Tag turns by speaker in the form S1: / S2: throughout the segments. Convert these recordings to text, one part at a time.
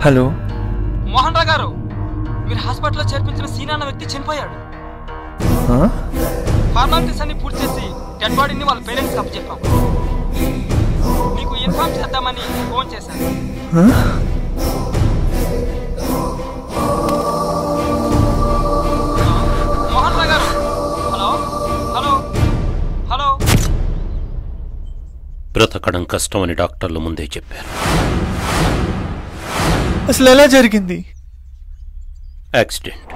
S1: Hello
S2: Mohan Rao గారు, మీరు హాస్పిటల్లో చేర్పించిన సీనా అన్న వ్యక్తి చనిపోయాడు. ఫార్మాలిటీస్ అన్ని పూర్తి చేసి డెడ్ బాడీని వాళ్ళ పేరెంట్స్కి అప్పచెప్పాం. మీకు ఇన్ఫార్మ్ చేద్దామని ఫోన్ చేశాను. మోహన్ రావు గారు, హలో హలో హలో.
S3: బ్రతకడం కష్టమని డాక్టర్లు ముందే చెప్పారు.
S1: అసలు ఎలా జరిగింది?
S3: యాక్సిడెంట్.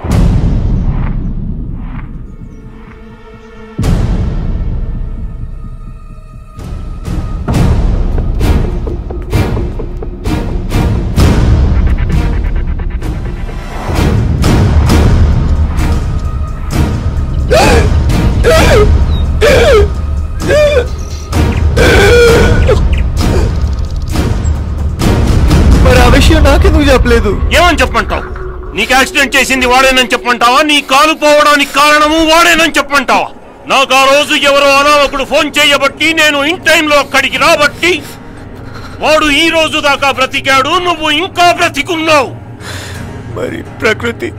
S1: మరి ఆ విషయం నాకెందుకు చెప్పలేదు?
S3: ఏమని చెప్పమంటావు? నీకు యాక్సిడెంట్ చేసింది వాడేనని చెప్పమంటావా? నీ కాలు పోవడానికి కారణము వాడేనని చెప్పమంటావా? నాకు ఆ రోజు ఎవరో అనామకుడు ఫోన్ చేయబట్టి నేను ఇన్ టైంలో అక్కడికి రాబట్టి వాడు ఈ రోజు దాకా బ్రతికాడు, నువ్వు ఇంకా బ్రతికున్నావు.
S1: మరి ప్రకృతి?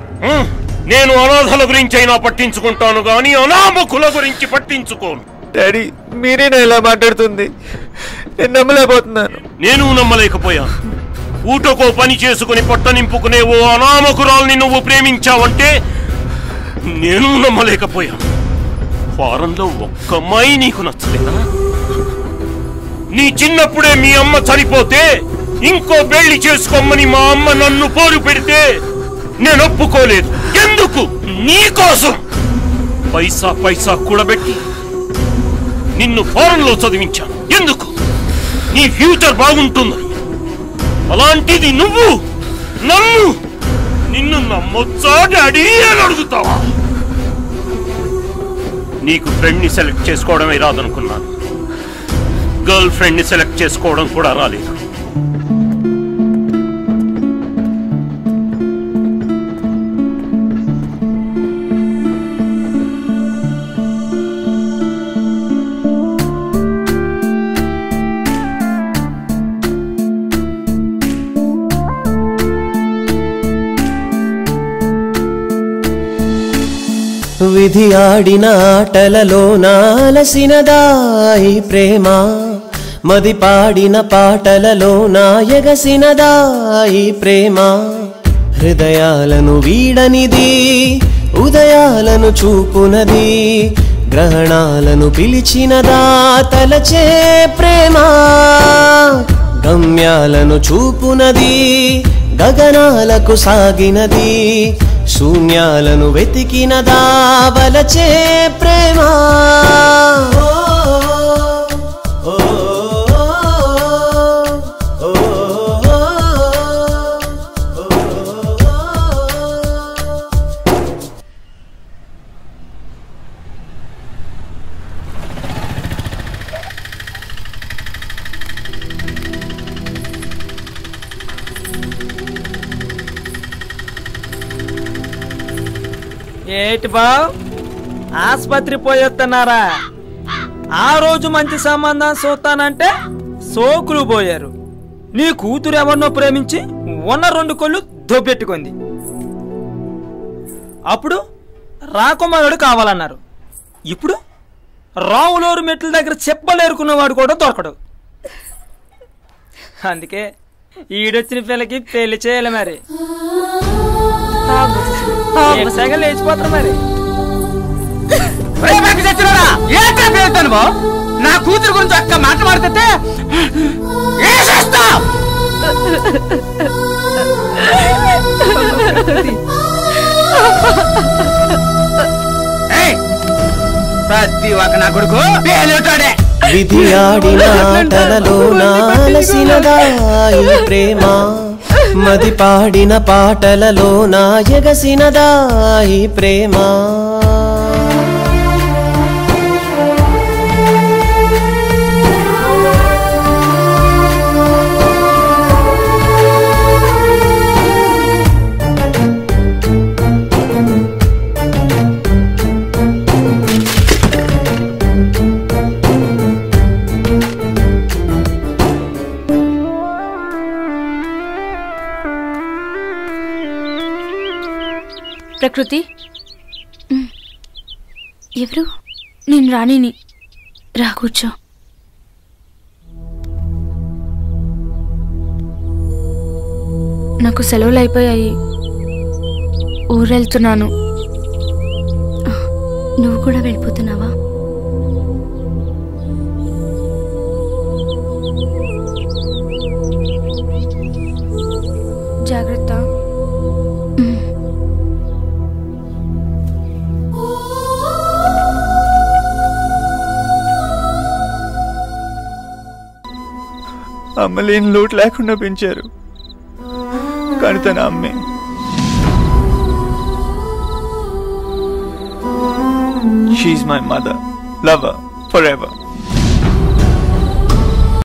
S3: నేను అనాథల గురించి అయినా పట్టించుకుంటాను గాని అనామకుల గురించి పట్టించుకోను.
S1: డాడీ, మీరేనా ఇలా మాట్లాడుతుంది? నేను నమ్మలేకపోతున్నాను.
S3: నేను నమ్మలేకపోయాను. ఊటకో పని చేసుకుని పొట్ట నింపుకునే ఓ అనామకురాల్ని నువ్వు ప్రేమించావంటే నేను నమ్మలేకపోయాను. వారంలో ఒక్క అమ్మాయి నీకు నచ్చలేదా? నీ చిన్నప్పుడే మీ అమ్మ చనిపోతే ఇంకో పెళ్లి చేసుకోమని మా అమ్మ నన్ను పోరు పెడితే నేను ఒప్పుకోలేదు. ఎందుకు? నీకోసం పైసా పైసా కూడబెట్టి నిన్ను ఫారెన్ లో చదివించాను. ఎందుకు? నీ ఫ్యూచర్ బాగుంటుందని. అలాంటిది నువ్వు నిన్ను నమ్మొచ్చా డాడీ అని అడుగుతావా? నీకు ఫ్రెండ్ ని సెలెక్ట్ చేసుకోవడమే రాదనుకున్నాను. గర్ల్ ఫ్రెండ్ ని సెలెక్ట్ చేసుకోవడం కూడా రాలేదు.
S4: విధి ఆడిన ఆటలలో నాలసినదాయి ప్రేమ, మది పాడిన పాటలలో నా ఎగసినదాయి ప్రేమ. హృదయాలను వీడనిది, ఉదయాలను చూపునది, గ్రహణాలను పిలిచినదా తలచే ప్రేమ. గమ్యాలను చూపునది, గగనాలకు సాగినది, శూన్యాలను వెతికినదా వలచే ప్రేమ.
S2: ఏటి బావ్, ఆస్పత్రి పోయొస్తున్నారా? ఆ రోజు మంచి సంబంధం చూస్తానంటే సోకులు పోయారు. నీ కూతురు ఎవరినో ప్రేమించి ఉన్న 2 కొళ్ళు దొబ్బెట్టుకుంది. అప్పుడు రాకుమారుడు కావాలన్నారు. ఇప్పుడు రావులూరు మెట్ల దగ్గర చెప్పలేరుకున్నవాడు కూడా దొరకడు. అందుకే ఈడొచ్చిన పిల్లకి పెళ్లి చేయాలి. మరి సగం లేచిపోతారు. మరి నా కూతురు గురించి ఒక్క మాట మాట్లాడితే ప్రతి ఒక్క నా కొడుకు
S4: విధి ఆడిన ఆటలలో నాలసినదాయి ప్రేమ, మది పాడిన పాటలలో నా ఎగసినదాయి ప్రేమ.
S5: ఆకృతి ఎవరు? నేను రాణిని. రా కూర్చో. నాకు సెలవులు అయిపోయాయి, ఊరెళ్తున్నాను.
S6: నువ్వు కూడా వెళ్ళిపోతున్నావా?
S5: జాగ్రత్త.
S1: అమ్మ లేని లోటు లేకుండా పెంచారు, కానీ తన అమ్మే. She my mother, lover, for ever.